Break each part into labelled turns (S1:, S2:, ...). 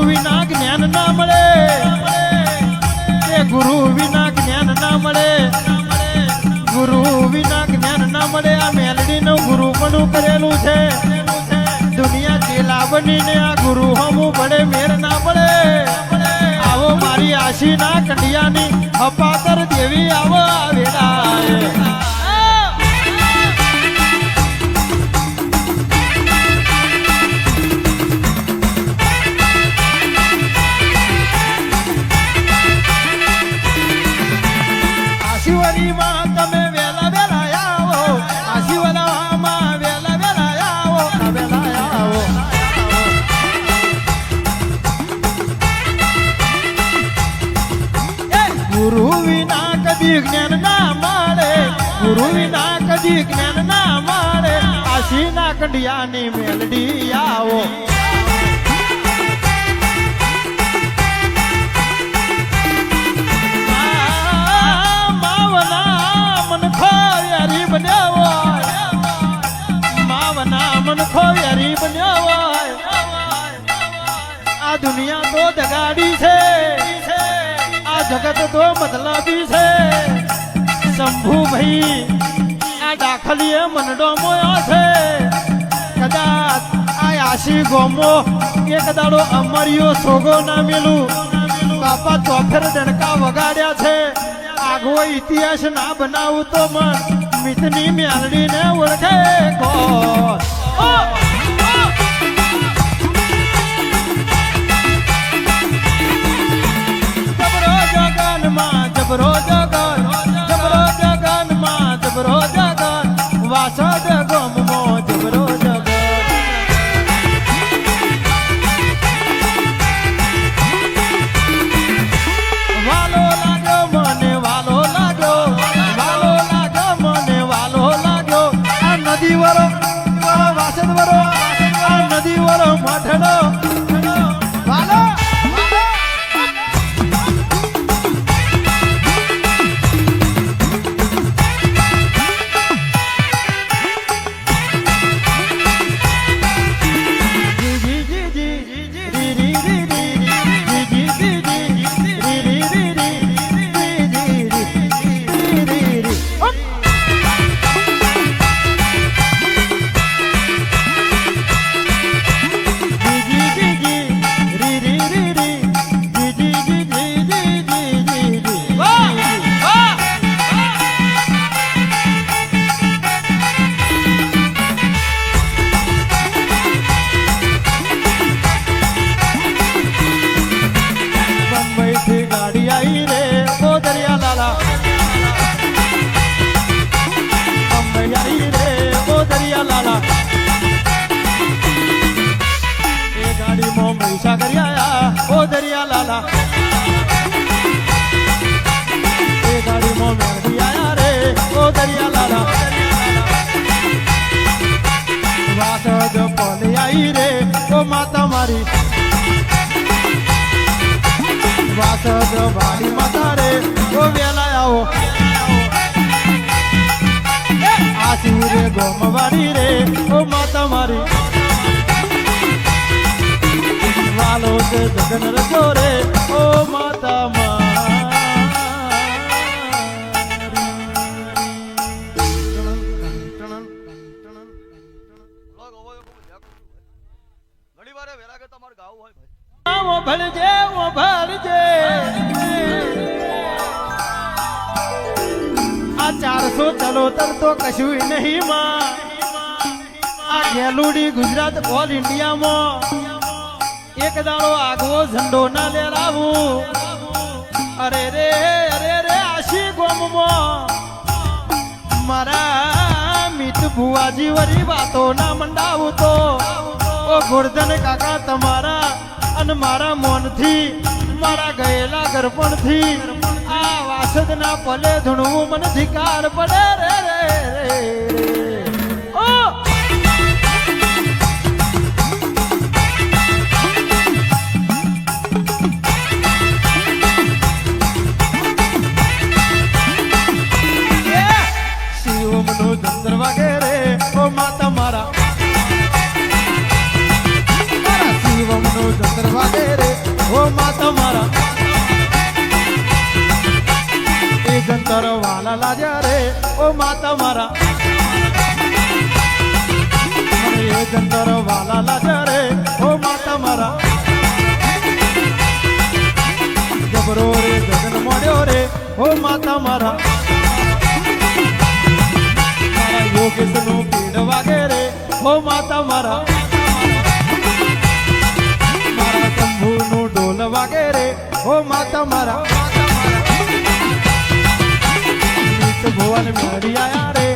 S1: વિના જ્ઞાન ના મળે, એ ગુરુ વિના જ્ઞાન ના મળે, ગુરુ વિના જ્ઞાન ના મળે. આ મેલડી નું ગુરુ પણ કરેલું છે. દુનિયા ચેલા બનીને આ ગુરુ હમું પડે મેર ના પડે. આવો મારી આશી ના કંડિયાની અપાતર દેવી આવો આવેલા. આશીવરીમાં તમે વેલા વેલા આવો, આશીવરામાં વેલા વેલા આવો, વેલા આવો. ગુરુ વિના કદી જ્ઞાન ના મળે, ગુરુ વિના કદી જ્ઞાન ના મળે. આશી ના કંડિયાની મેલડી આવો. આ દુનિયા તો દગાડી છે, આ જગત તો મતલબી છે. શંભુ ભાઈ આ દાખલીએ મનડો મોયો છે. કદાચ આ આશી ગોમો એક દાડો અમરિયો સોગો ના મેલું. બાપા ચોફેર ડણકા વગાડ્યા છે. આગવો ઇતિહાસ ના બનાવું તો મન મિતની મેલડીને ઓળખે કોણ. જબરો જગન, જબરો જગન માં જબરો જગન, વાસદ ગમો જબરો જગન. વાલો લાગ્યો મને, વાલો લાગ્યો, વાલો લાગ્યો મને, વાલો લાગ્યો. આ નદી વરો વાસદ વરો, આ નદી વરો મઠડો વાલો. ગાડી आई रे ओ दरिया लाला, बम्बई आई रे ओ दरिया लाला. ए गाड़ी में महीसागर आया ओ दरिया लाला. ए गाड़ी में मेहदी आया रे ओ दरिया लाला. वासद पले आई रे ओ माता मारी, વાસદ વાડી માતા રે ઓ વેલા આવો. આશી રે ગોમવાડી રે ઓ માતા મારી. વાલો તે જગન રજો રે ઓ માતા મારી. ભણજે ઓ ભણજે આ 400 ચલોતર તો કશું નહીં માં. આ ગેલુડી ગુજરાત ઓલ ઇન્ડિયામાં એક દાડો આગવો ઝંડો ના લેરાવું. અરે રે આશી ગોમમાં મારા મિત ભુવાજી વરી વાતો ના મંડાવું તો ઓ ગોરધન કાકા તમારા અને મારા મોનથી મારા ગયેલા ગરપણથી આ વાસદ ના પલે ધૂણવું મને ધિકાર પડે રે રે રે ઓ. શિવમનો ચંદ્ર વગેરે ઓ માતા મારા, શિવમનો ચંદ્ર વગેરે ઓ માતા મારા એ જંતર વાલા લાજા રે ઓ માતા મારા એ જંતર વાલા લાજા રે ઓ માતા મારા જબરો રે ગગન મોડ્યો રે ઓ માતા મારા મારા યોગેશ નું પીડ વાગે રે ઓ માતા મારા મારા શંભુ નું ઢોલ વાગે રે ઓ માતા મારા ભુવન મેળી આયા રે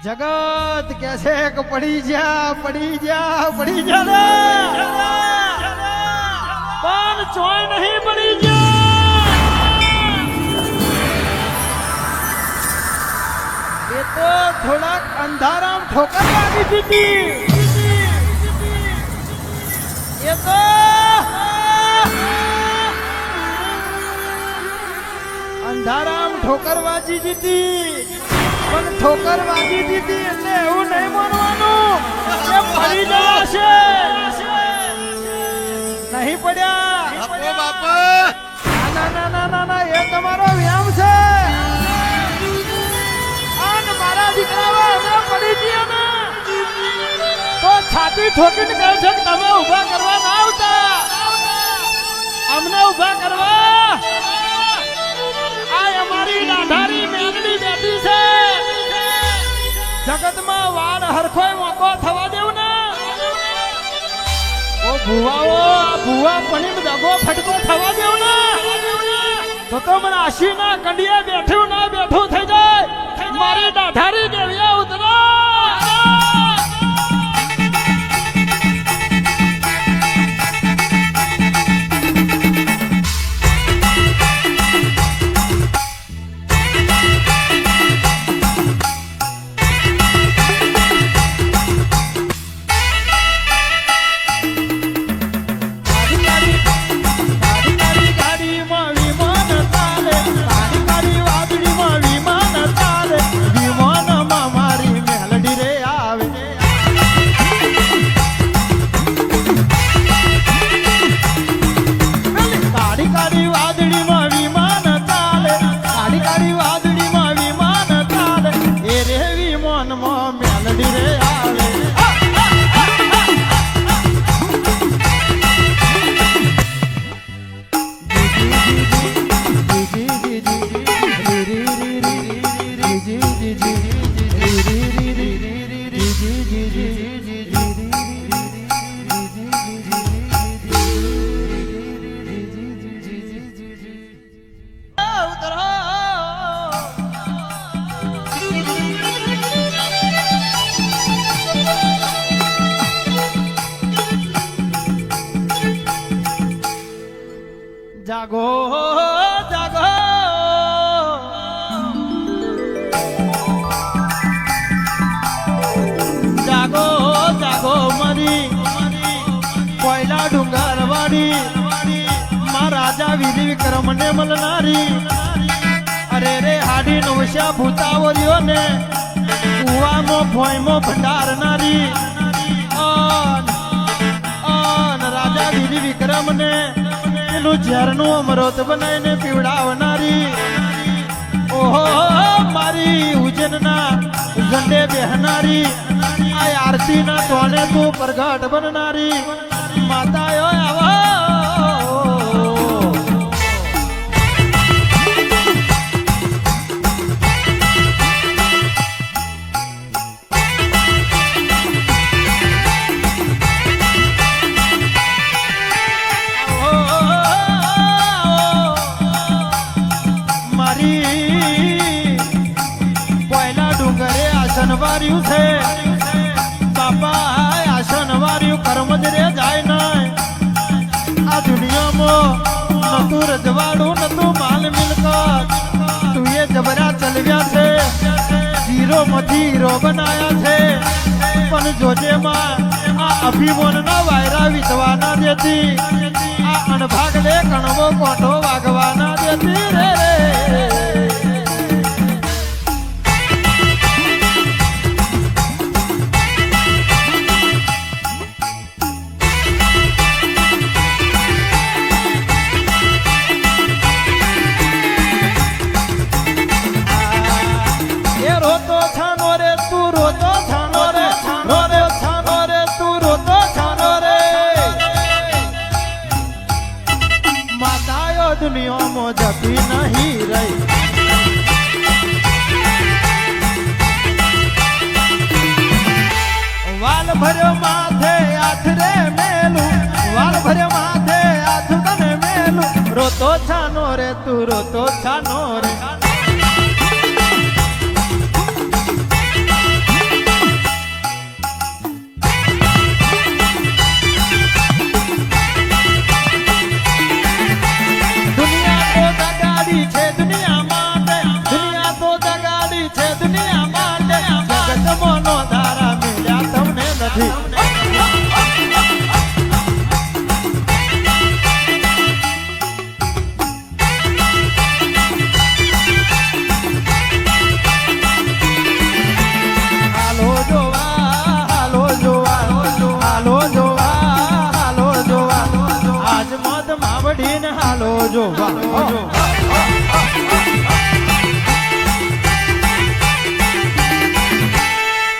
S1: જગત કેસે કે પડી જા રે પણ ચોય નહીં પડી જા એ તો થોડાક અંધારામ ઠોકર લાગી દીધી એ તો અંધારામ ઠોકર વાજી દીધી પણ ઠોકર વાજી દીધી એટલે એવું નહીં માનવાનું કે પડી ગયા છે નહીં પડ્યા ના એ તમારો વ્યાયામ છે અને મારા દીકરાઓ અમે પડી ગયા ને તો છાતી ઠોકીને કહે છે કે તમે ઊભા કરવા ના આવતા અમને ઊભા કરવા અમારી નાધારી મેલડી બેઠી છે જગતમાં વાળ હરખોય મોકો થવા દેવ ને ઓ ભુવાઓ આ ભુવા પણીમ દગો ફટકો થવા દેવ ને તો મને આશી ના કંડિયા બેઠું ના બેઠું થઈ જાય મારી નાધારી દેવિયા ઉતરો જાગો જાગો જાગો જાગો મારી કોયલા ડુંગર વાડી મા રાજા વિધિ વિક્રમ ને મળનારી અરે રે હાડી નવશા ભૂતાવરીઓ ને કુવામાં ભોયમો ભંડારનારી રાજા વિધિ વિક્રમ ને ઝેરનું અમૃત બનાવીને પીવડાવનારી ઓહો મારી ઉજ્જૈનના ઝંડે બેહનારી આ આરતીના તોને તું પ્રગટ બનનારી માતાઓ આવો આસનવાર્યું છે બાપા આસનવાર્યું કર્મ જ રે જાય નાય આ દુનિયામાં નતું રજવાડું નતું માલ મિલકત તું એ જબરા ચલવ્યા છે હીરો માંથી હીરો બનાયા છે પણ જોજે માં આ અભિમાન ના વાયરા વિધવા ના દેતી આ અણભાગ લે કણવો કોઠો વાગવા ના દેતી રે વાલ ભર્યો માથે હાથ રે મેલું વાલ ભર્યો માથે હાથ તને મેલું રોતો છાનો રે તું રોતો છાનો રે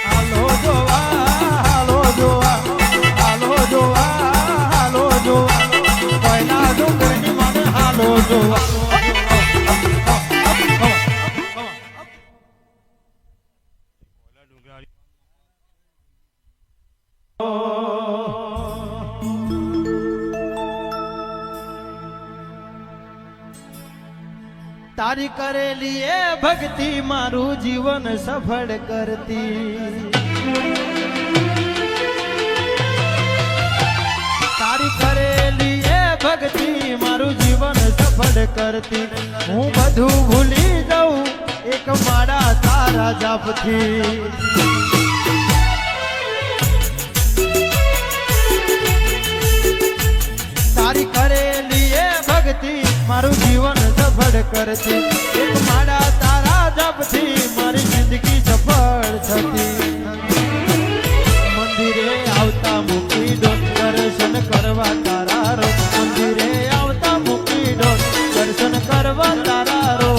S1: હાલો જોવા હાલો જોવા હાલો જોવા હાલો જોવા હાલો જોવા કોઈના ડુંગરની મને હાલો જોવા તારી કરેલી એ ભક્તિ મારું જીવન સફળ કરતી તારી કરેલી એ ભક્તિ મારું જીવન સફળ કરતી હું બધું ભૂલી જાઉં એક મારા તારા જાપથી તારી કરેલી એ ભક્તિ મારું જીવન સફળ કરતી એક મારા તારા જપથી મારી જિંદગી સફળ થતી મંદિરે આવતા મૂકી દો દર્શન કરવા તારા રો મંદિરે આવતા મૂકી દો દર્શન કરવા તારા રો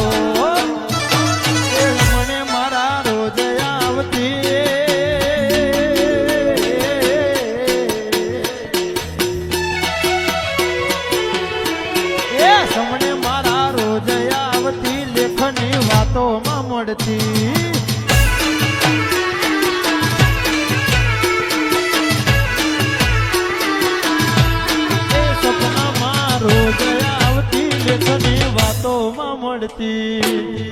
S1: મને મારા રોજ આવતી સમને મારા રોજ આવતી લેખની વાતોમાં મળતી એ સપનામાં રોજ આવતી લેખની વાતોમાં મળતી